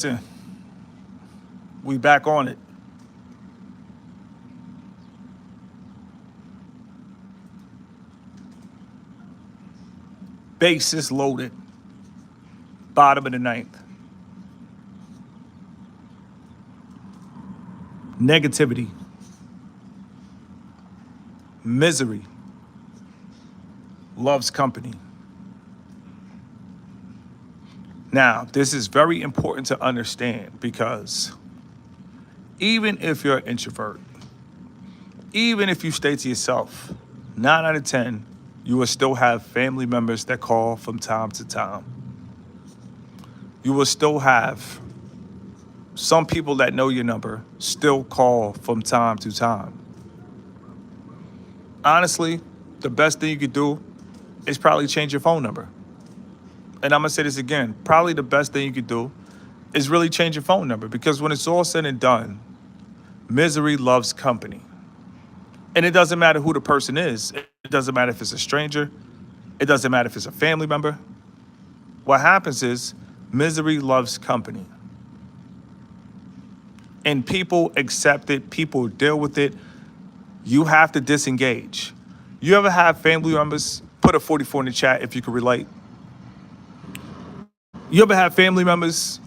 Listen, we back on it. Bases loaded. Bottom of the ninth. Negativity, misery, loves company. Now, this is very important to understand because even if you're an introvert, even if you stay to yourself, 9 out of 10, you will still have family members that call from time to time. You will still have some people that know your number still call from time to time. Honestly, the best thing you could do is probably change your phone number. And I'm gonna say this again, probably the best thing you could do is really change your phone number because when it's all said and done, misery loves company. And it doesn't matter who the person is. It doesn't matter if it's a stranger. It doesn't matter if it's a family member. What happens is misery loves company. And people accept it, people deal with it. You have to disengage. You ever have family members, put a 44 in the chat if you can relate. You ever have family members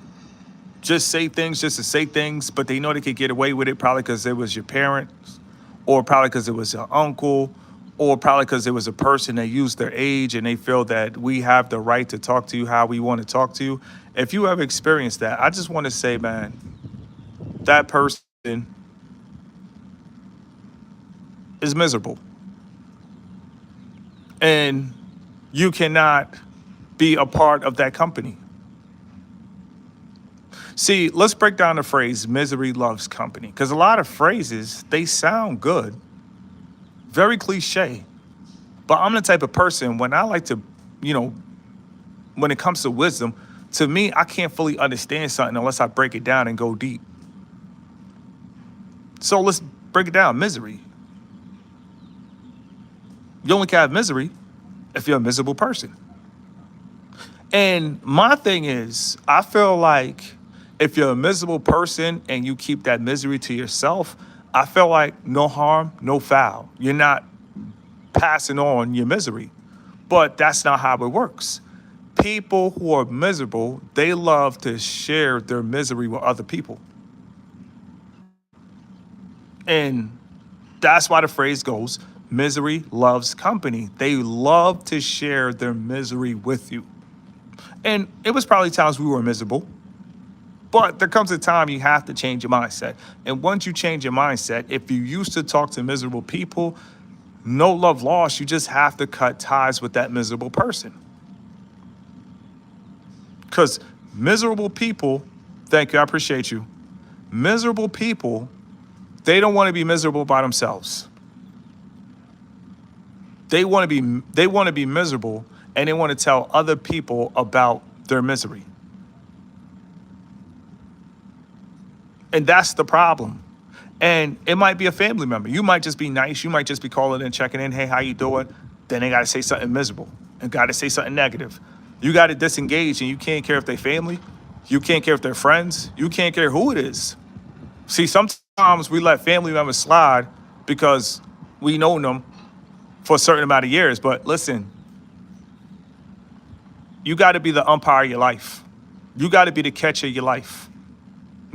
just say things just to say things, but they know they could get away with it probably because it was your parents, or probably because it was your uncle, or probably because it was a person that used their age and they feel that we have the right to talk to you how we want to talk to you. If you ever experienced that, I just want to say, man, that person is miserable. And you cannot be a part of that company. See, let's break down the phrase misery loves company. Because a lot of phrases, they sound good, very cliche. But I'm the type of person when I like to, you know, when it comes to wisdom, to me, I can't fully understand something unless I break it down and go deep. So let's break it down. Misery. You only can have misery if you're a miserable person. And my thing is, I feel like if you're a miserable person and you keep that misery to yourself, I feel like no harm, no foul. You're not passing on your misery. But that's not how it works. People who are miserable, they love to share their misery with other people. And that's why the phrase goes, misery loves company. They love to share their misery with you. And it was probably times we were miserable, but there comes a time you have to change your mindset. And once you change your mindset, if you used to talk to miserable people, no love lost, you just have to cut ties with that miserable person. Because miserable people, thank you, I appreciate you. Miserable people, they don't want to be miserable by themselves. They want to be miserable and they want to tell other people about their misery. And that's the problem. And it might be a family member. You might just be nice. You might just be calling and checking in. Hey, how you doing? Then they got to say something miserable and got to say something negative. You got to disengage and you can't care if they're family. You can't care if they're friends. You can't care who it is. See, sometimes we let family members slide because we know them for a certain amount of years. But listen, you got to be the umpire of your life. You got to be the catcher of your life.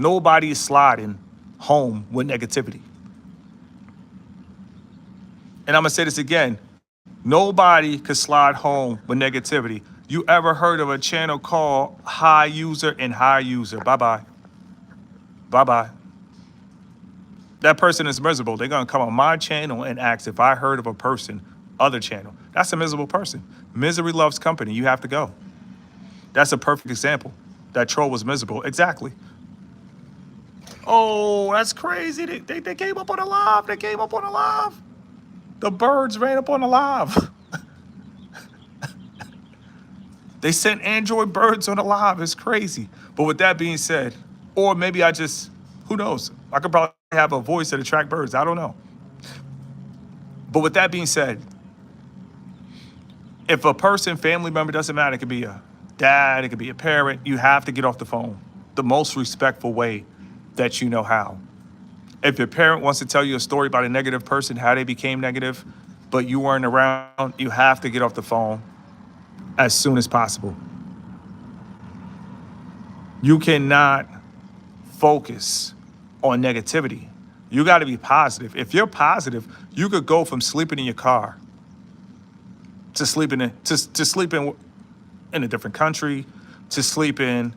Nobody is sliding home with negativity. And I'm going to say this again. Nobody could slide home with negativity. You ever heard of a channel called High User and High User? Bye-bye. Bye-bye. That person is miserable. They're going to come on my channel and ask if I heard of a person, other channel. That's a miserable person. Misery loves company. You have to go. That's a perfect example. That troll was miserable. Exactly. Oh, that's crazy. They came up on a live. They came up on a live. The birds ran up on a live. They sent Android birds on a live. It's crazy. But with that being said, or maybe I just, who knows? I could probably have a voice that attract birds. I don't know. But with that being said, if a person, family member, doesn't matter, it could be a dad, it could be a parent, you have to get off the phone. the most respectful way that you know how. If your parent wants to tell you a story about a negative person, how they became negative, but you weren't around, you have to get off the phone as soon as possible. You cannot focus on negativity. You got to be positive. If you're positive, you could go from sleeping in your car to sleeping in a different country, to sleeping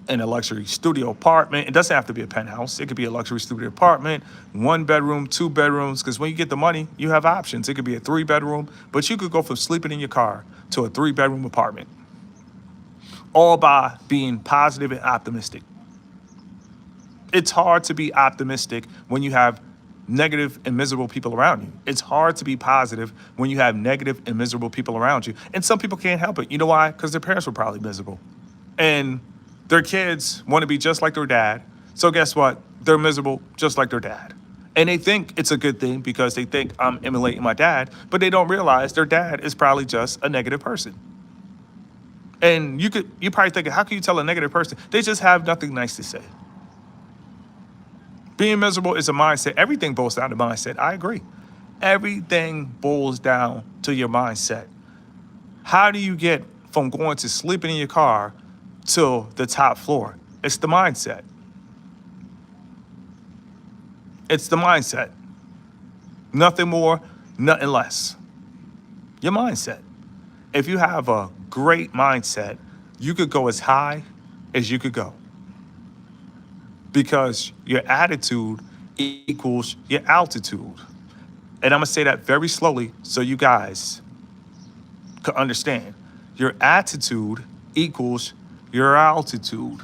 in a luxury studio apartment. It doesn't have to be a penthouse. It could be a luxury studio apartment, 1 bedroom, 2 bedrooms, because when you get the money, you have options. It could be a 3 bedroom, but you could go from sleeping in your car to a 3 bedroom apartment, all by being positive and optimistic. It's hard to be optimistic when you have negative and miserable people around you. It's hard to be positive when you have negative and miserable people around you. And some people can't help it. You know why? Because their parents were probably miserable. And their kids want to be just like their dad. So guess what? They're miserable just like their dad. And they think it's a good thing because they think I'm emulating my dad, but they don't realize their dad is probably just a negative person. And you probably thinking, how can you tell a negative person? They just have nothing nice to say. Being miserable is a mindset. Everything boils down to mindset. I agree. Everything boils down to your mindset. How do you get from going to sleeping in your car to the top floor? It's the mindset. It's the mindset. Nothing more, nothing less. Your mindset. If you have a great mindset, you could go as high as you could go. Because your attitude equals your altitude. And I'm going to say that very slowly so you guys can understand. Your attitude equals your altitude.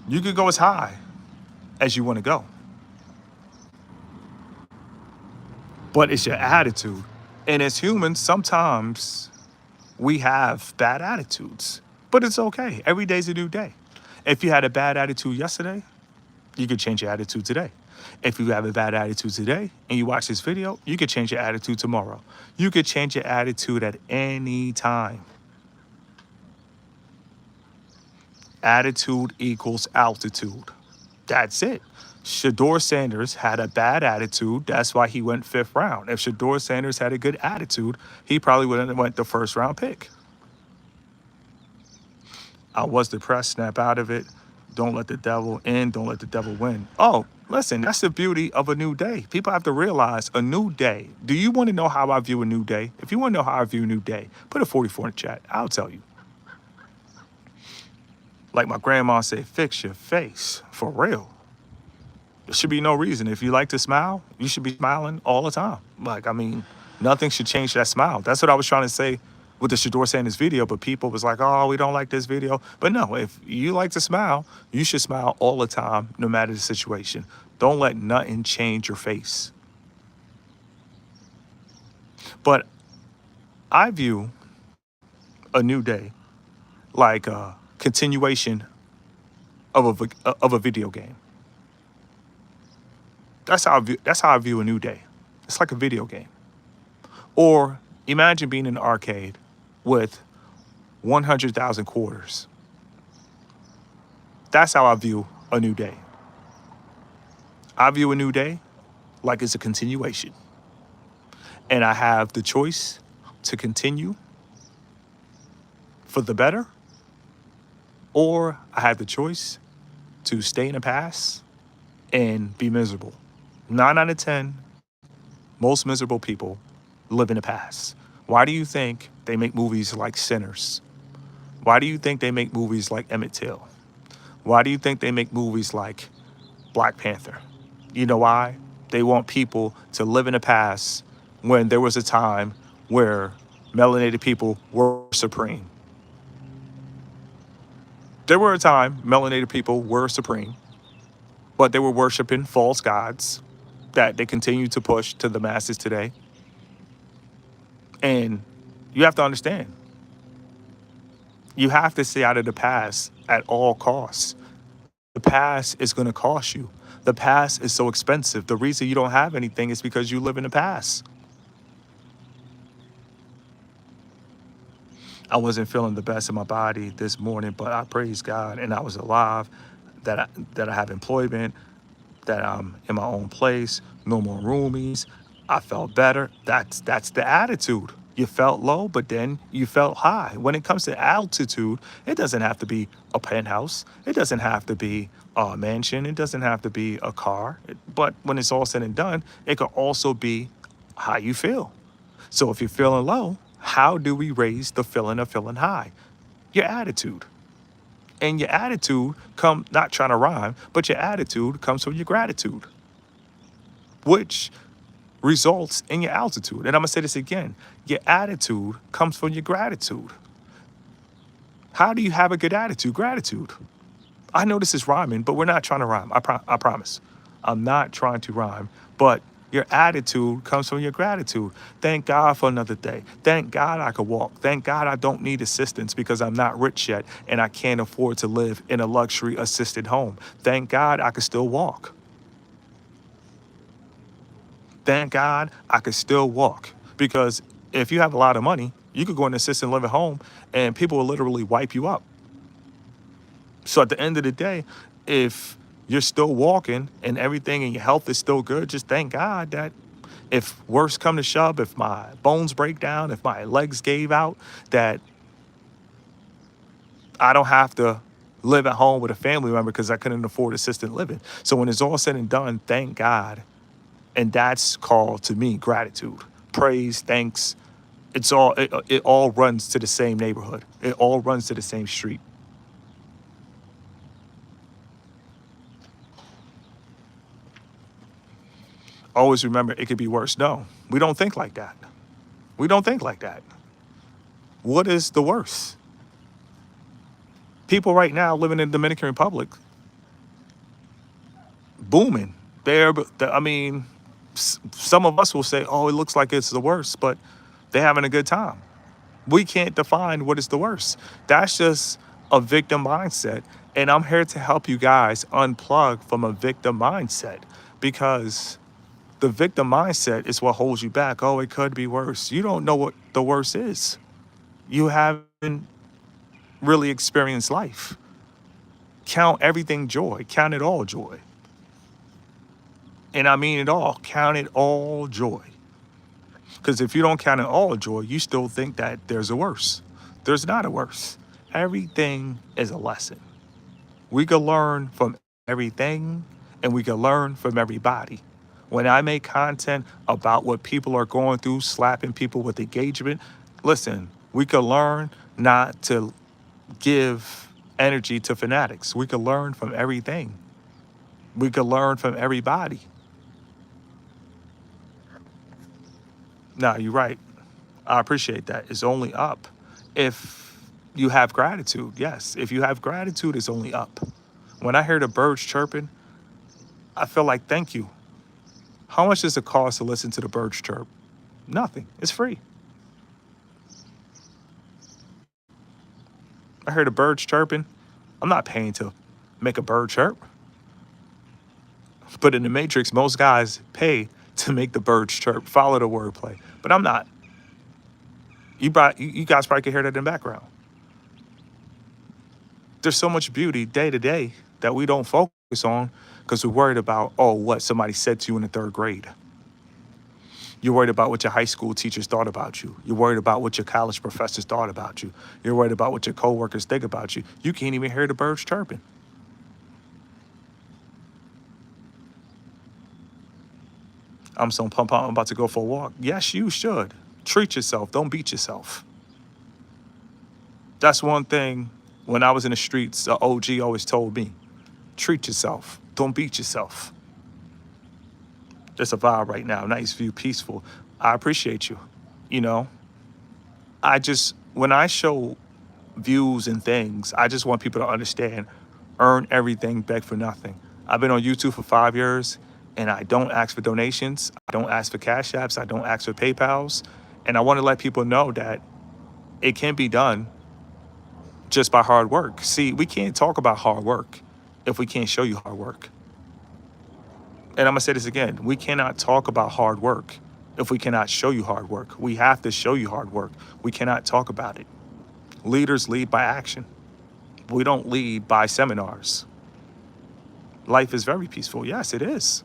You could go as high as you want to go. But it's your attitude. And as humans, sometimes we have bad attitudes. But it's okay. Every day's a new day. If you had a bad attitude yesterday, you could change your attitude today. If you have a bad attitude today and you watch this video, you could change your attitude tomorrow. You could change your attitude at any time. Attitude equals altitude. That's it. Shedeur Sanders had a bad attitude. That's why he went 5th round. If Shedeur Sanders had a good attitude, he probably wouldn't have went the 1st round pick. I was depressed, snap out of it. Don't let the devil in, don't let the devil win. Oh, listen, that's the beauty of a new day. People have to realize a new day. Do you want to know how I view a new day? If you want to know how I view a new day, put a 44 in the chat. I'll tell you. Like my grandma said, fix your face. For real. There should be no reason. If you like to smile, you should be smiling all the time. Nothing should change that smile. That's what I was trying to say with the Shedeur Sanders video, but people was like, oh, we don't like this video. But no, if you like to smile, you should smile all the time, no matter the situation. Don't let nothing change your face. But I view a new day like a continuation of a video game. That's how I view a new day. It's like a video game. Or imagine being in an arcade with 100,000 quarters. That's how I view a new day. I view a new day like it's a continuation. And I have the choice to continue for the better, or I have the choice to stay in the past and be miserable. 9 out of 10, most miserable people live in the past. Why do you think they make movies like Sinners? Why do you think they make movies like Emmett Till? Why do you think they make movies like Black Panther? You know why? They want people to live in the past when there was a time where melanated people were supreme. There were a time melanated people were supreme, but they were worshiping false gods that they continue to push to the masses today. And you have to understand, you have to stay out of the past at all costs. The past is going to cost you. The past is so expensive. The reason you don't have anything is because you live in the past. I wasn't feeling the best in my body this morning, but I praise God and I was alive, that I have employment, that I'm in my own place, no more roomies. I felt better. That's the attitude. You felt low, but then you felt high. When it comes to altitude, it doesn't have to be a penthouse. It doesn't have to be a mansion. It doesn't have to be a car. But when it's all said and done, it could also be how you feel. So if you're feeling low, how do we raise the feeling of feeling high? Your attitude. And your attitude come not trying to rhyme, but your attitude comes from your gratitude, which results in your altitude. And I'm gonna say this again. Your attitude comes from your gratitude. How do you have a good attitude? Gratitude. I know this is rhyming, but we're not trying to rhyme. I promise. I'm not trying to rhyme, but your attitude comes from your gratitude. Thank God for another day. Thank God I could walk. Thank God I don't need assistance because I'm not rich yet and I can't afford to live in a luxury assisted home. Thank God I could still walk. Thank God I could still walk because if you have a lot of money, you could go in an assisted living home and people will literally wipe you up. So at the end of the day, if you're still walking and everything and your health is still good, just thank God that if worse come to shove, if my bones break down, if my legs gave out, that I don't have to live at home with a family member because I couldn't afford assisted living. So when it's all said and done, thank God. And that's called to me gratitude, praise, thanks. It all runs to the same neighborhood. It all runs to the same street. Always remember it could be worse. No, we don't think like that. We don't think like that. What is the worst? People right now living in the Dominican Republic, booming. I mean, some of us will say, oh, it looks like it's the worst, but they're having a good time. We can't define what is the worst. That's just a victim mindset. And I'm here to help you guys unplug from a victim mindset because the victim mindset is what holds you back. Oh, it could be worse. You don't know what the worst is. You haven't really experienced life. Count everything joy. Count it all joy. And I mean it all. Count it all joy. Because if you don't count it all joy, you still think that there's a worse. There's not a worse. Everything is a lesson. We can learn from everything and we can learn from everybody. When I make content about what people are going through, slapping people with engagement, listen, we can learn not to give energy to fanatics. We can learn from everything. We can learn from everybody. Now, you're right. I appreciate that. It's only up if you have gratitude. Yes, if you have gratitude, it's only up. When I hear the birds chirping, I feel like thank you. How much does it cost to listen to the birds chirp? Nothing. It's free. I hear the birds chirping. I'm not paying to make a bird chirp. But in the Matrix, most guys pay to make the birds chirp, follow the wordplay. But I'm not. You guys probably can hear that in the background. There's so much beauty day to day that we don't focus on because we're worried about, oh, what somebody said to you in the third grade. You're worried about what your high school teachers thought about you. You're worried about what your college professors thought about you. You're worried about what your coworkers think about you. You can't even hear the birds chirping. I'm so pumped out, I'm about to go for a walk. Yes, you should. Treat yourself. Don't beat yourself. That's one thing when I was in the streets, the OG always told me. Treat yourself. Don't beat yourself. There's a vibe right now. Nice view, peaceful. I appreciate you. You know, when I show views and things, I just want people to understand, earn everything, beg for nothing. I've been on YouTube for 5 years and I don't ask for donations. I don't ask for Cash Apps. I don't ask for PayPals. And I want to let people know that it can be done just by hard work. See, we can't talk about hard work if we can't show you hard work. And I'm gonna say this again, we cannot talk about hard work if we cannot show you hard work. We have to show you hard work. We cannot talk about it. Leaders lead by action. We don't lead by seminars. Life is very peaceful. Yes, it is.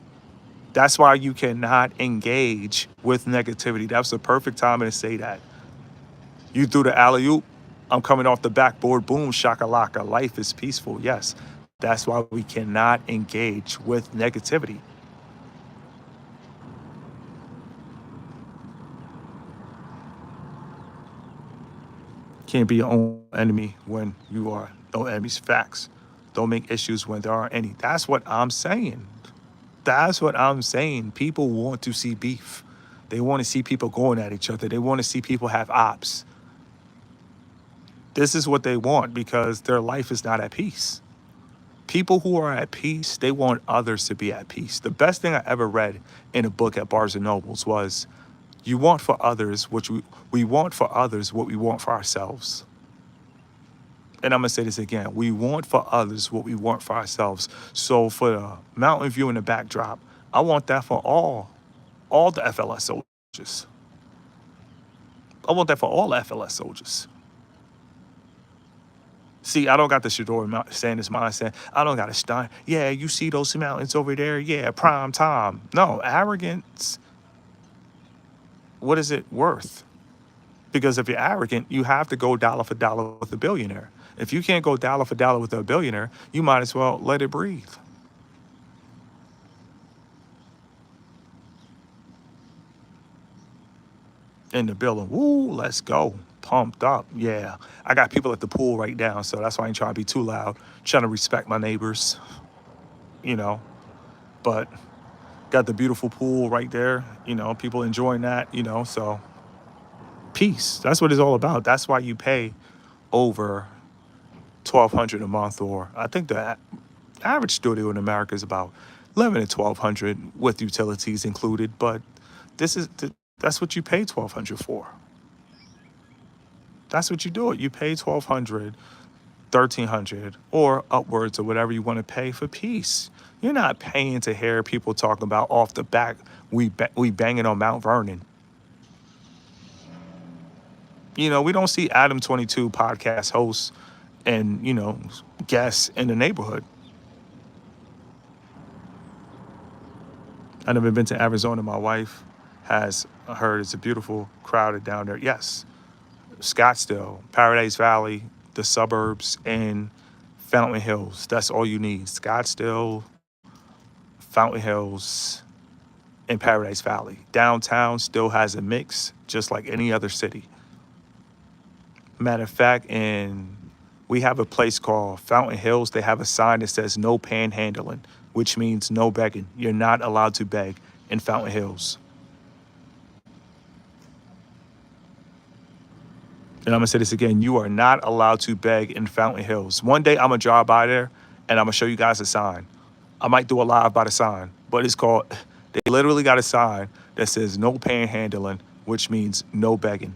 That's why you cannot engage with negativity. That's the perfect time to say that. You threw the alley oop. I'm coming off the backboard. Boom, shakalaka. Life is peaceful. Yes. That's why we cannot engage with negativity. Can't be your own enemy when you are no enemies. Facts. Don't make issues when there aren't any. That's what I'm saying. That's what I'm saying. People want to see beef. They want to see people going at each other. They want to see people have ops. This is what they want because their life is not at peace. People who are at peace, they want others to be at peace. The best thing I ever read in a book at Barnes and Nobles was, you want for others what we want for others what we want for ourselves. And I'm gonna say this again. We want for others what we want for ourselves. So for the mountain view in the backdrop, I want that for all the FLS soldiers. I want that for all the FLS soldiers. See, I don't got the Shador saying this mindset. I don't got a Stein. Yeah, you see those mountains over there? Yeah, prime time. No, arrogance, what is it worth? Because if you're arrogant, you have to go dollar for dollar with a billionaire. If you can't go dollar for dollar with a billionaire, you might as well let it breathe. In the building, woo, let's go. Pumped up, yeah. I got people at the pool right now, so that's why I ain't trying to be too loud. Trying to respect my neighbors, you know. But got the beautiful pool right there, people enjoying that, so peace. That's what it's all about. That's why you pay over $1,200 a month, or I think the average studio in America is about $1,100 to $1,200 with utilities included. But that's what you pay $1,200 for. That's what you do it. You pay $1,200, $1,300, or upwards of whatever you want to pay for peace. You're not paying to hear people talking about off the back, we banging on Mount Vernon. We don't see Adam 22 podcast hosts and, guests in the neighborhood. I've never been to Arizona. My wife has heard it's a beautiful, crowded down there. Yes. Scottsdale, Paradise Valley, the suburbs, and Fountain Hills. That's all you need. Scottsdale, Fountain Hills, and Paradise Valley. Downtown still has a mix, just like any other city. Matter of fact, we have a place called Fountain Hills. They have a sign that says no panhandling, which means no begging. You're not allowed to beg in Fountain Hills. And I'm going to say this again. You are not allowed to beg in Fountain Hills. One day I'm going to drive by there and I'm going to show you guys a sign. I might do a live by the sign, but it's called, they literally got a sign that says no panhandling, which means no begging.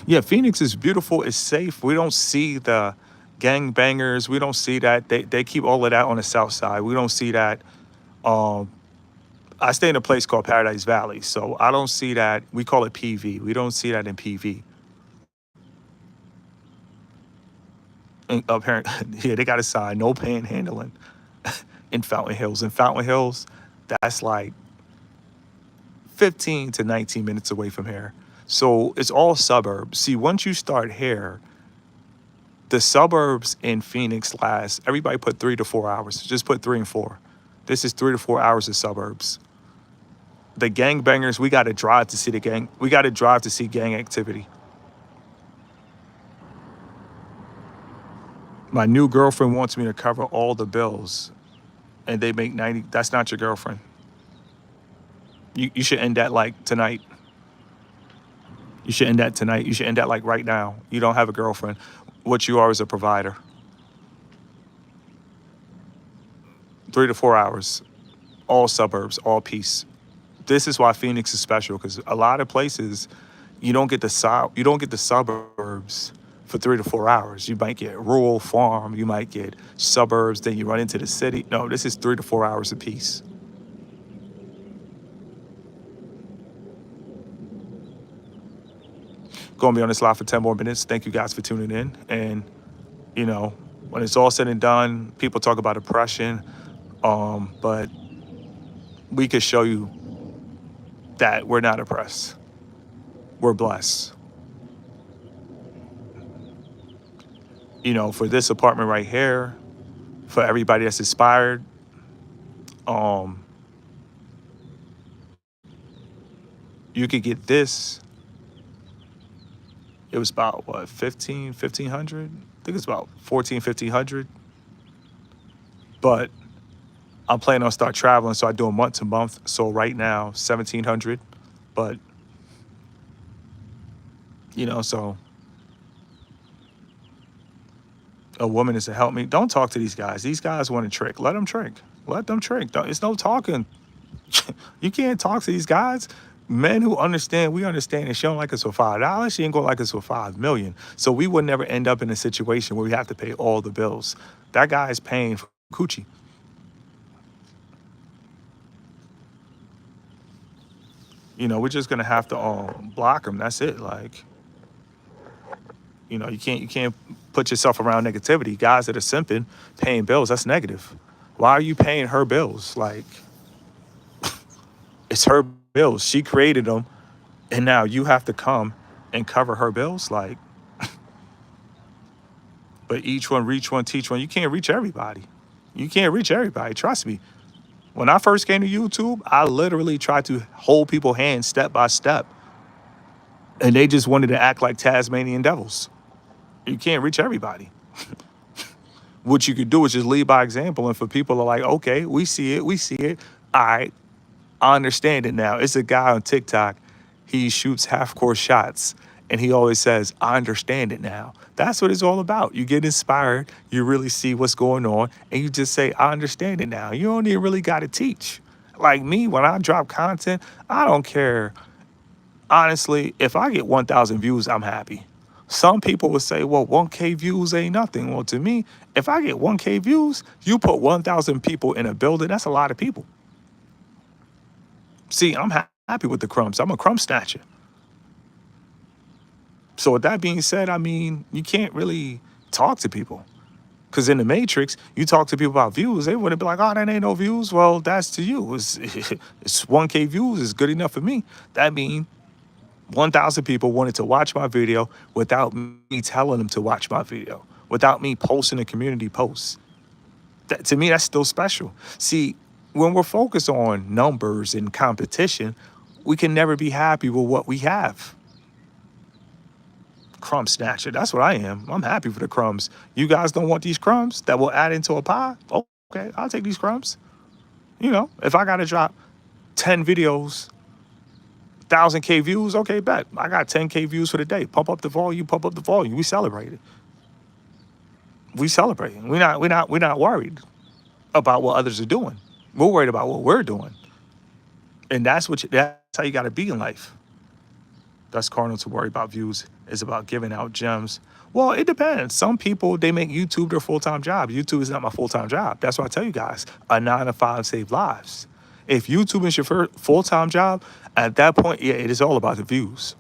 Yeah, Phoenix is beautiful. It's safe. We don't see the gangbangers. We don't see that. They keep all of that on the south side. We don't see that. I stay in a place called Paradise Valley, so I don't see that. We call it PV. We don't see that in PV. And apparently, yeah, they got a sign, no panhandling in Fountain Hills. In Fountain Hills, that's like 15 to 19 minutes away from here. So it's all suburbs. See, once you start here, the suburbs in Phoenix everybody put 3 to 4 hours. Just put 3 and 4. This is 3 to 4 hours of suburbs. The gangbangers, we got to drive to see the gang. We got to drive to see gang activity. My new girlfriend wants me to cover all the bills, and they make 90. That's not your girlfriend. You should end that like tonight. You should end that tonight. You should end that like right now. You don't have a girlfriend. What you are is a provider. 3 to 4 hours, all suburbs, all peace. This is why Phoenix is special, because a lot of places you don't get the suburbs for 3 to 4 hours. You might get rural farm, you might get suburbs, then you run into the city. No, this is 3 to 4 hours of peace. Going to be on this live for 10 more minutes. Thank you guys for tuning in. And, you know, when it's all said and done, people talk about oppression, but we could show you that we're not oppressed. We're blessed. You know, for this apartment right here, for everybody that's inspired, you could get this. It was about what, 1500? I think it's about 1500. But I'm planning on start traveling, so I do a month to month. So right now, 1700. But you know, so a woman is to help me. Don't talk to these guys. These guys want to trick. Let them trick. Let them trick. It's no talking. You can't talk to these guys. Men who understand, we understand, and she don't like us for $5. She ain't gonna like us for 5 million. So we would never end up in a situation where we have to pay all the bills. That guy is paying for coochie. You know, we're just gonna have to block him. That's it. Like, you know, you can't put yourself around negativity. Guys that are simping, paying bills, that's negative. Why are you paying her bills? Like, it's her bills. She created them, and now you have to come and cover her bills. Like, but each one, reach one, teach one. You can't reach everybody. You can't reach everybody. Trust me. When I first came to YouTube, I literally tried to hold people's hands step by step, and they just wanted to act like Tasmanian devils. You can't reach everybody. What you could do is just lead by example, and for people are like, okay, we see it. All right, I understand it now. It's a guy on TikTok. He shoots half-court shots, and he always says, I understand it now. That's what it's all about. You get inspired, you really see what's going on, and you just say, I understand it now. You don't even really got to teach. Like me, when I drop content, I don't care. Honestly, if I get 1,000 views, I'm happy. Some people would say, well, 1K views ain't nothing. Well, to me, if I get 1K views, you put 1,000 people in a building, that's a lot of people. See, I'm happy with the crumbs. I'm a crumb snatcher. So with that being said, I mean, you can't really talk to people. Because in the Matrix, you talk to people about views, they wouldn't be like, oh, that ain't no views. Well, that's to you. It's 1K views is good enough for me. That means 1,000 people wanted to watch my video without me telling them to watch my video, without me posting a community post. That, to me, that's still special. See, when we're focused on numbers and competition, we can never be happy with what we have. Crumb snatcher, that's what I am. I'm happy for the crumbs. You guys don't want these crumbs that will add into a pie? Okay, I'll take these crumbs. You know, if I got to drop 10 videos, 1,000K views, okay, bet. I got 10K views for the day. Pump up the volume, We celebrate it. We celebrate. We're not worried about what others are doing. We're worried about what we're doing. And that's how you got to be in life. That's carnal to worry about views. It's about giving out gems. Well, it depends. Some people, they make YouTube their full-time job. YouTube is not my full-time job. That's why I tell you guys, a 9-to-5 save lives. If YouTube is your full-time job, at that point, yeah, it is all about the views.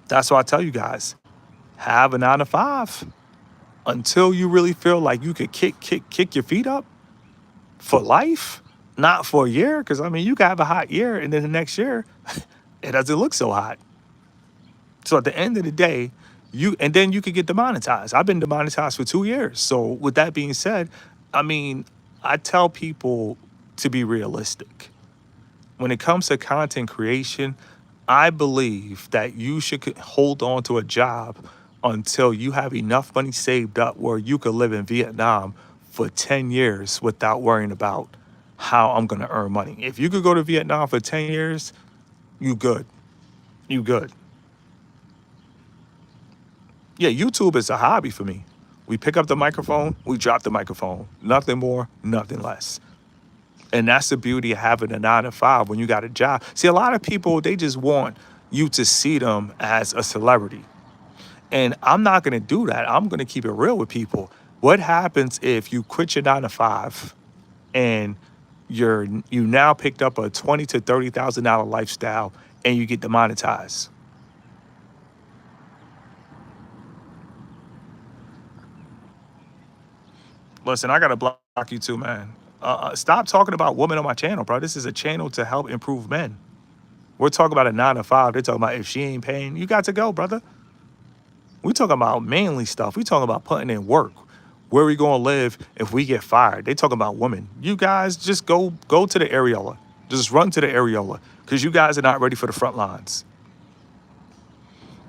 That's why I tell you guys, have a 9-to-5 until you really feel like you could kick your feet up for life, not for a year. Because, I mean, you can have a hot year, and then the next year, it doesn't look so hot. So at the end of the day, and then you could get demonetized. I've been demonetized for 2 years. So with that being said, I mean, I tell people to be realistic. When it comes to content creation, I believe that you should hold on to a job until you have enough money saved up where you could live in Vietnam for 10 years without worrying about how I'm going to earn money. If you could go to Vietnam for 10 years, you good. You good. Yeah, YouTube is a hobby for me. We pick up the microphone, we drop the microphone. Nothing more, nothing less. And that's the beauty of having a 9-to-5 when you got a job. See, a lot of people, they just want you to see them as a celebrity. And I'm not going to do that. I'm going to keep it real with people. What happens if you quit your 9-to-5 and you now picked up a $20,000 to $30,000 lifestyle and you get demonetized? Listen, I gotta block you too, man. Stop talking about women on my channel, bro. This is a channel to help improve men. We're talking about a 9 to 5. They're talking about if she ain't paying, you got to go, brother. We talking about manly stuff. We talking about putting in work. Where we gonna live if we get fired? They talking about women. You guys just go to the areola. Just run to the areola because you guys are not ready for the front lines.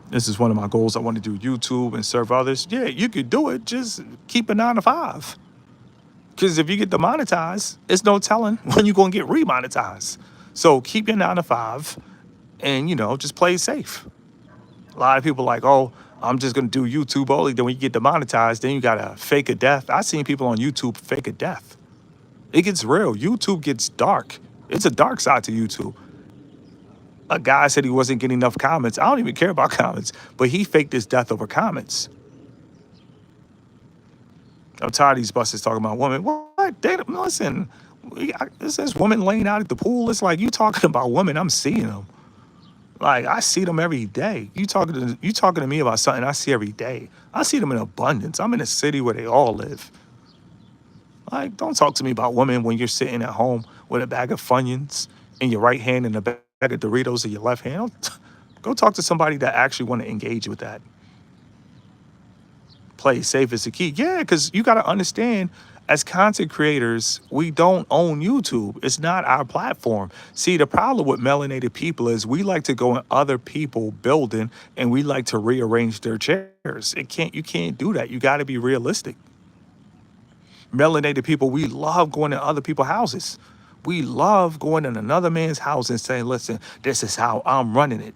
This is one of my goals. I want to do YouTube and serve others. Yeah, you could do it. Just keep a 9 to 5. Because if you get demonetized, it's no telling when you're gonna get remonetized. So keep your 9 to 5 and just play it safe. A lot of people like, oh, I'm just gonna do YouTube only. Then when you get demonetized, then you gotta fake a death. I've seen people on YouTube fake a death. It gets real. YouTube gets dark. It's a dark side to YouTube. A guy said he wasn't getting enough comments. I don't even care about comments, but he faked his death over comments. I'm tired of these buses talking about women. What? Listen, this is women laying out at the pool. It's like you talking about women. I'm seeing them. Like I see them every day. You talking to me about something I see every day. I see them in abundance. I'm in a city where they all live. Like, don't talk to me about women when you're sitting at home with a bag of Funyuns in your right hand and a bag of Doritos in your left hand. Go talk to somebody that actually want to engage with that. Play safe is the key. Yeah, because you got to understand, as content creators, we don't own YouTube. It's not our platform. See, the problem with melanated people is we like to go in other people's building and we like to rearrange their chairs. You can't do that. You got to be realistic. Melanated people, we love going to other people's houses. We love going in another man's house and saying, listen, this is how I'm running it.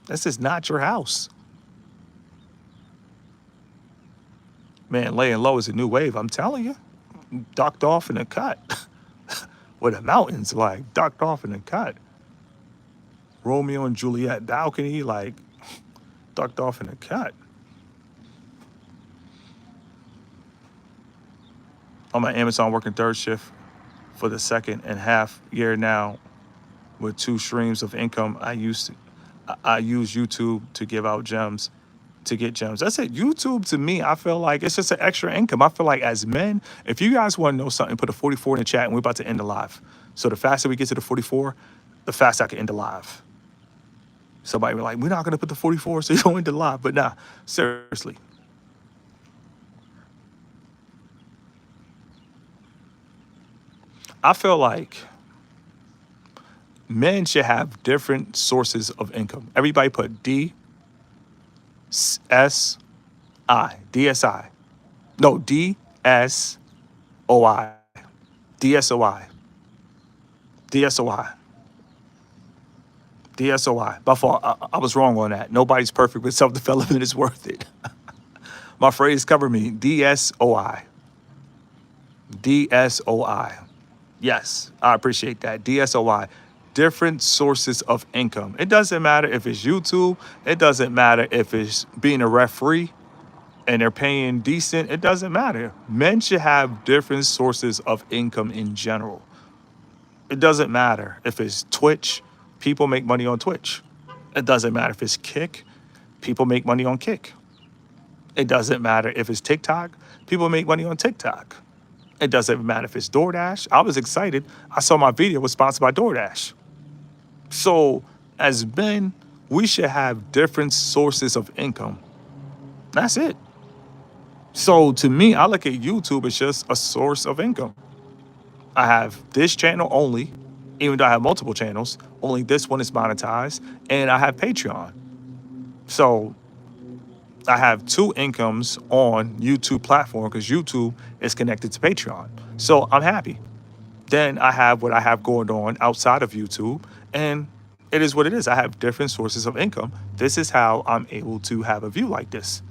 This is not your house. Man, laying low is a new wave. I'm telling you, ducked off in the cut. Where the mountains, like, ducked off in the cut. Romeo and Juliet balcony, like, ducked off in the cut. I'm at Amazon working third shift for the 2.5 year now with 2 streams of income. I use YouTube to give out gems, to get gems. That's it. YouTube, to me, I feel like it's just an extra income. I feel like as men, if you guys want to know something, put a 44 in the chat and we're about to end the live. So the faster we get to the 44, the faster I can end the live. Somebody be like, we're not going to put the 44 so you don't end the live. But nah, seriously. I feel like men should have different sources of income. Everybody put DSI. No, DSOI. DSOI. DSOI. DSOI. By far, I was wrong on that. Nobody's perfect, but self-development is worth it. My phrase covered me. DSOI. DSOI. Yes, I appreciate that. DSOI. Different sources of income. It doesn't matter if it's YouTube. It doesn't matter if it's being a referee and they're paying decent. It doesn't matter. Men should have different sources of income in general. It doesn't matter if it's Twitch. People make money on Twitch. It doesn't matter if it's Kick. People make money on Kick. It doesn't matter if it's TikTok. People make money on TikTok. It doesn't matter if it's DoorDash. I was excited. I saw my video was sponsored by DoorDash. So as men, we should have different sources of income. That's it. So to me, I look at YouTube as just a source of income. I have this channel only, even though I have multiple channels. Only this one is monetized, and I have Patreon. So I have 2 incomes on YouTube platform because YouTube is connected to Patreon. So I'm happy. Then I have what I have going on outside of YouTube, and it is what it is. I have different sources of income. This is how I'm able to have a view like this.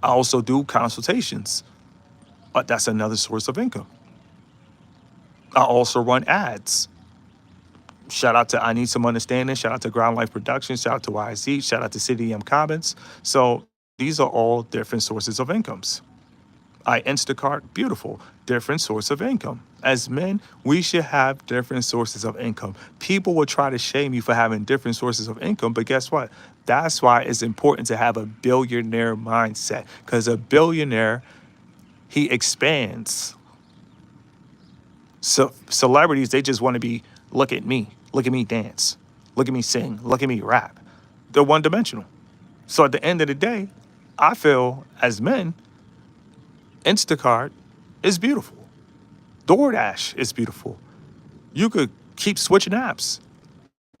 I also do consultations, but that's another source of income. I also run ads. Shout out to I Need Some Understanding. Shout out to Ground Life Productions. Shout out to YZ. Shout out to City M Comments. So these are all different sources of incomes. I Instacart, beautiful, different source of income. As men, we should have different sources of income. People will try to shame you for having different sources of income, but guess what? That's why it's important to have a billionaire mindset, because a billionaire, he expands. So celebrities, they just want to be, look at me dance, look at me sing, look at me rap. They're one dimensional. So at the end of the day, I feel as men, Instacart is beautiful. DoorDash is beautiful. You could keep switching apps.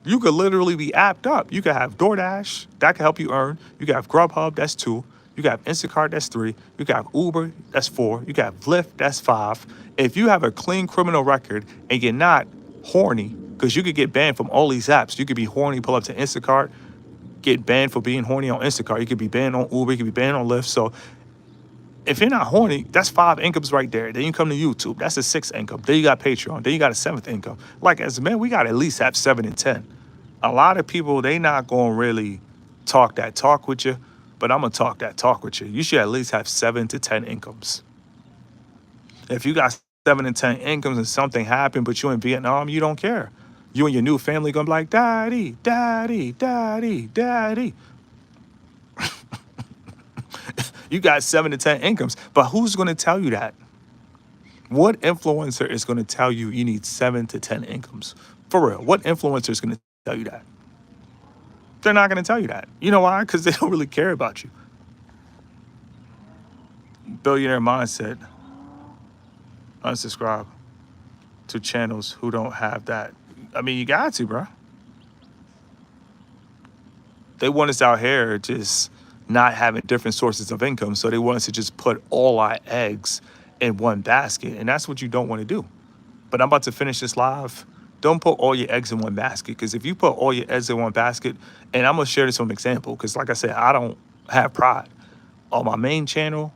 You could literally be apped up. You could have DoorDash, that can help you earn. You could have Grubhub, that's 2. You could have Instacart, that's 3. You could have Uber, that's 4. You could have Lyft, that's 5. If you have a clean criminal record and you're not horny, because you could get banned from all these apps. You could be horny, pull up to Instacart, get banned for being horny on Instacart. You could be banned on Uber, you could be banned on Lyft. So if you're not horny, that's 5 incomes right there. Then you come to YouTube, that's a 6th income. Then you got Patreon, then you got a 7th income. Like as men, we got to at least have 7 and 10. A lot of people, they not going to really talk that talk with you, but I'm going to talk that talk with you. You should at least have 7 to 10 incomes. If you got 7 and 10 incomes and something happened, but you in Vietnam, you don't care. You and your new family going to be like, daddy, daddy, daddy, daddy. You got 7 to 10 incomes, but who's going to tell you that? What influencer is going to tell you you need 7 to 10 incomes? For real, what influencer is going to tell you that? They're not going to tell you that. You know why? Because they don't really care about you. Billionaire mindset. Unsubscribe to channels who don't have that. I mean, you got to, bro. They want us out here just not having different sources of income. So they want us to just put all our eggs in one basket. And that's what you don't want to do. But I'm about to finish this live. Don't put all your eggs in one basket. Because if you put all your eggs in one basket, and I'm going to share this from example. Because like I said, I don't have pride. On my main channel,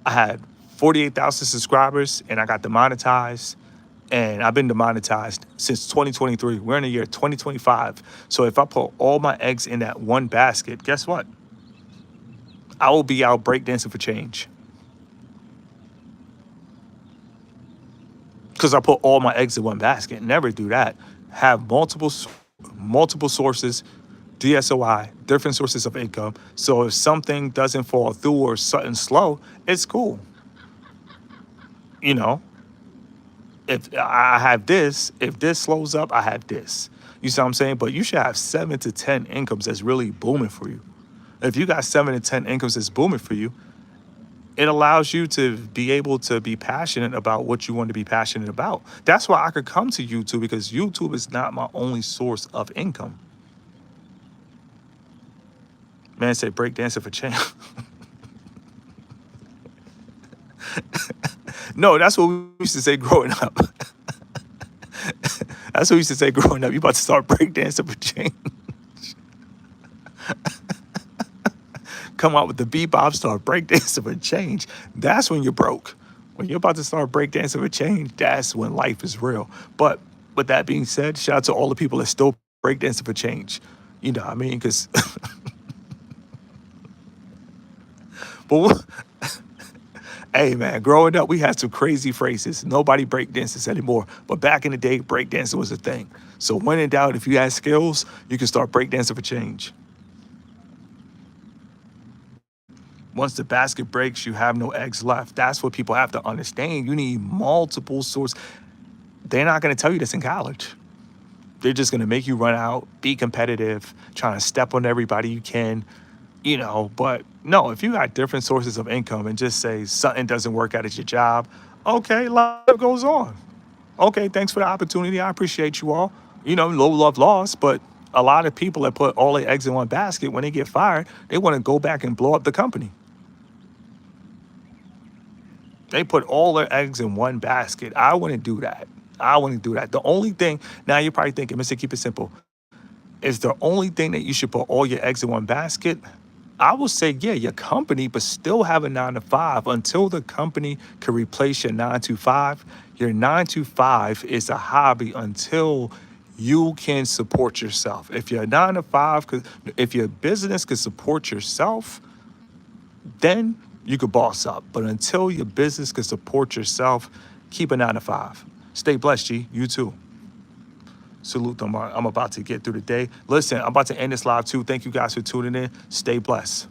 I had 48,000 subscribers and I got demonetized. And I've been demonetized since 2023. We're in the year 2025. So if I put all my eggs in that one basket, guess what? I will be out breakdancing for change. Because I put all my eggs in one basket. Never do that. Have multiple sources, DSOI, different sources of income. So if something doesn't fall through or something slow, it's cool. You know, if I have this, if this slows up, I have this. You see what I'm saying? But you should have 7 to 10 incomes that's really booming for you. If you got 7 to 10 incomes that's booming for you, it allows you to be able to be passionate about what you want to be passionate about. That's why I could come to YouTube, because YouTube is not my only source of income. Man say breakdancing for change. No, that's what we used to say growing up. That's what we used to say growing up. You about to start breakdancing for change. Come out with the bebop, start breakdancing for change. That's when you're broke. When you're about to start breakdancing for change, that's when life is real. But with that being said, shout out to all the people that still breakdancing for change. You know what I mean? Because but hey man, growing up, we had some crazy phrases. Nobody breakdances anymore. But back in the day, breakdancing was a thing. So when in doubt, if you had skills, you can start breakdancing for change. Once the basket breaks, you have no eggs left. That's what people have to understand. You need multiple sources. They're not going to tell you this in college. They're just going to make you run out, be competitive, trying to step on everybody you can, you know. But no, if you got different sources of income and just say something doesn't work out at your job, okay, life goes on. Okay, thanks for the opportunity. I appreciate you all. You know, low love lost, but a lot of people that put all their eggs in one basket, when they get fired, they want to go back and blow up the company. They put all their eggs in one basket. I wouldn't do that. I wouldn't do that. The only thing, now you're probably thinking, Mr. Keep It Simple, is the only thing that you should put all your eggs in one basket? I will say, yeah, your company, but still have a 9 to 5 until the company can replace your 9 to 5. Your 9 to 5 is a hobby until you can support yourself. If your 9 to 5, if your business can support yourself, then you could boss up. But until your business can support yourself, keep a 9 to 5. Stay blessed, G. You too. Salute them. I'm about to get through the day. Listen, I'm about to end this live too. Thank you guys for tuning in. Stay blessed.